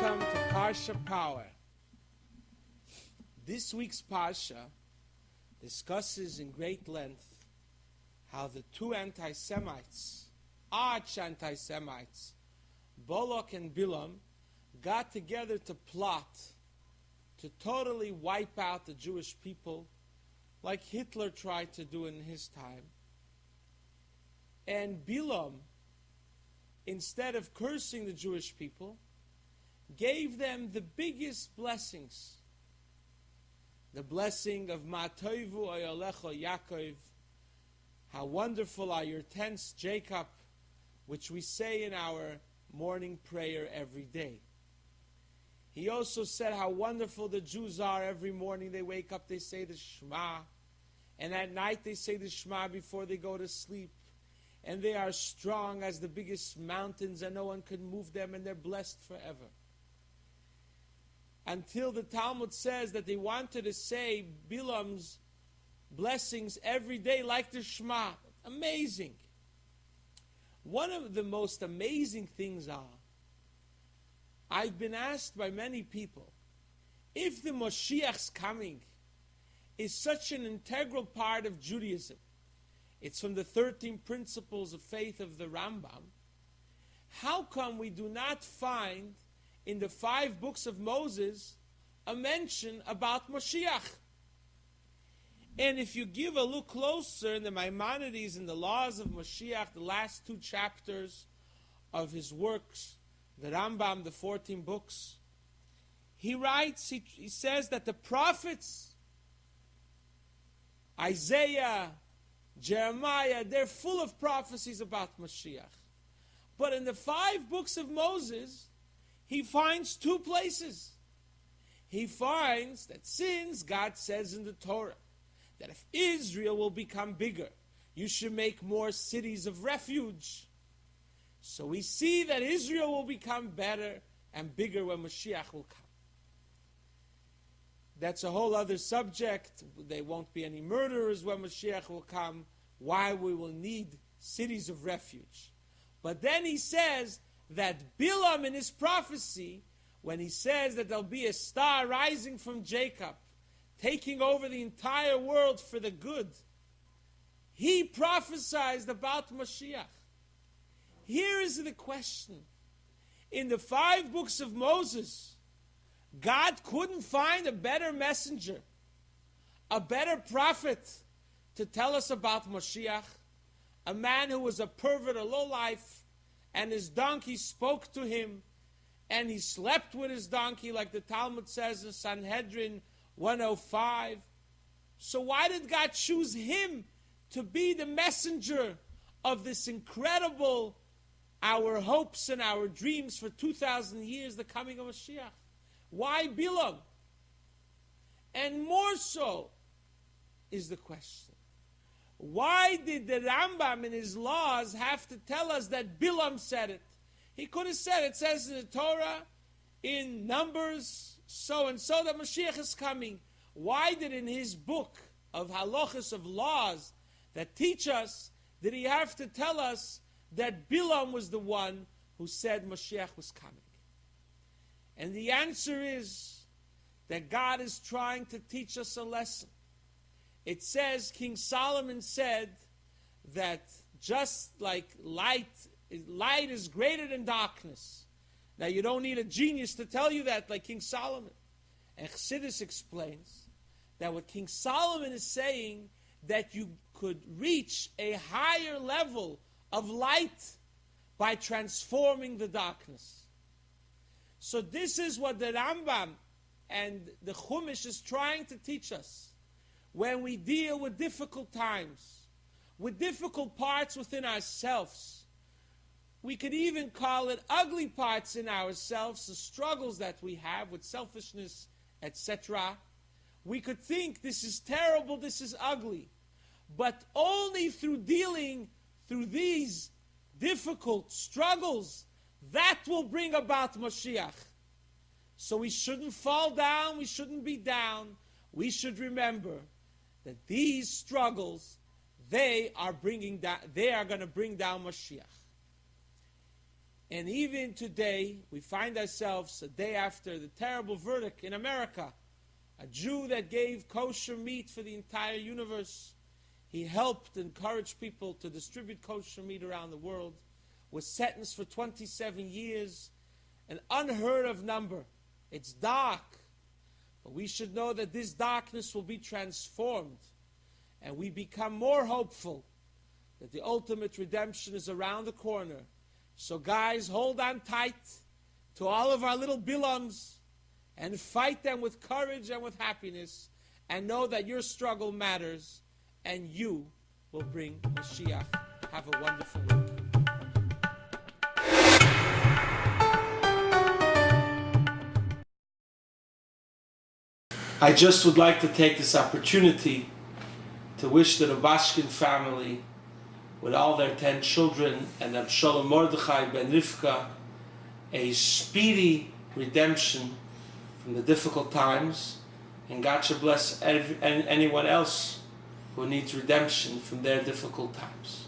Welcome to Parsha Power. This week's Parsha discusses in great length how the two anti-Semites, arch anti-Semites, Balak and Bilam, got together to plot to totally wipe out the Jewish people like Hitler tried to do in his time. And Bilam, instead of cursing the Jewish people, gave them the biggest blessings. The blessing of Ma Toivu Oyalecho Yaakov, how wonderful are your tents, Jacob, which we say in our morning prayer every day. He also said how wonderful the Jews are. Every morning they wake up, they say the Shema, and at night they say the Shema before they go to sleep. And they are strong as the biggest mountains, and no one can move them, and they're blessed forever. Until the Talmud says that they wanted to say Bilam's blessings every day like the Shema. Amazing. One of the most amazing things are, I've been asked by many people, if the Moshiach's coming is such an integral part of Judaism, it's from the 13 principles of faith of the Rambam, how come we do not find in the 5 books of Moses a mention about Moshiach? And if you give a look closer in the Maimonides and the laws of Moshiach, the last 2 chapters of his works, the Rambam, the 14 books, he writes, he says that the prophets, Isaiah, Jeremiah, they're full of prophecies about Mashiach. But in the 5 books of Moses, he finds 2 places. He finds that since God says in the Torah that if Israel will become bigger, you should make more cities of refuge. So we see that Israel will become better and bigger when Mashiach will come. That's a whole other subject. There won't be any murderers when Mashiach will come. Why we will need cities of refuge. But then he says that Bilam in his prophecy, when he says that there'll be a star rising from Jacob, taking over the entire world for the good, he prophesied about Mashiach. Here is the question. In the 5 books of Moses, God couldn't find a better messenger, a better prophet to tell us about Mashiach, a man who was a pervert, a lowlife, and his donkey spoke to him, and he slept with his donkey, like the Talmud says in Sanhedrin 105. So why did God choose him to be the messenger of this incredible, our hopes and our dreams for 2,000 years, the coming of Mashiach? Why Bilam? And more so is the question, why did the Rambam in his laws have to tell us that Bilam said it? He could have said, it says in the Torah, in Numbers, so and so, that Mashiach is coming. Why did in his book of halachas, of laws that teach us, did he have to tell us that Bilam was the one who said Mashiach was coming? And the answer is that God is trying to teach us a lesson. It says, King Solomon said that just like light is greater than darkness. Now you don't need a genius to tell you that, like King Solomon. And Chassidus explains that what King Solomon is saying, that you could reach a higher level of light by transforming the darkness. So this is what the Rambam and the Chumash is trying to teach us. When we deal with difficult times, with difficult parts within ourselves, we could even call it ugly parts in ourselves, the struggles that we have with selfishness, etc. We could think this is terrible, this is ugly. But only through dealing through these difficult struggles, that will bring about Mashiach. So we shouldn't fall down, we shouldn't be down. We should remember that these struggles, they are going to bring down Mashiach. And even today, we find ourselves a day after the terrible verdict in America. A Jew that gave kosher meat for the entire universe. He helped encourage people to distribute kosher meat around the world. Was sentenced for 27 years. An unheard of number. It's dark. But we should know that this darkness will be transformed. And we become more hopeful that the ultimate redemption is around the corner. So guys, hold on tight to all of our little bilams and fight them with courage and with happiness, and know that your struggle matters and you will bring Mashiach. Have a wonderful week. I just would like to take this opportunity to wish the Rabashkin family, with all their 10 children, and Avshalom Mordechai ben Rivka, a speedy redemption from the difficult times, and God should bless anyone else who needs redemption from their difficult times.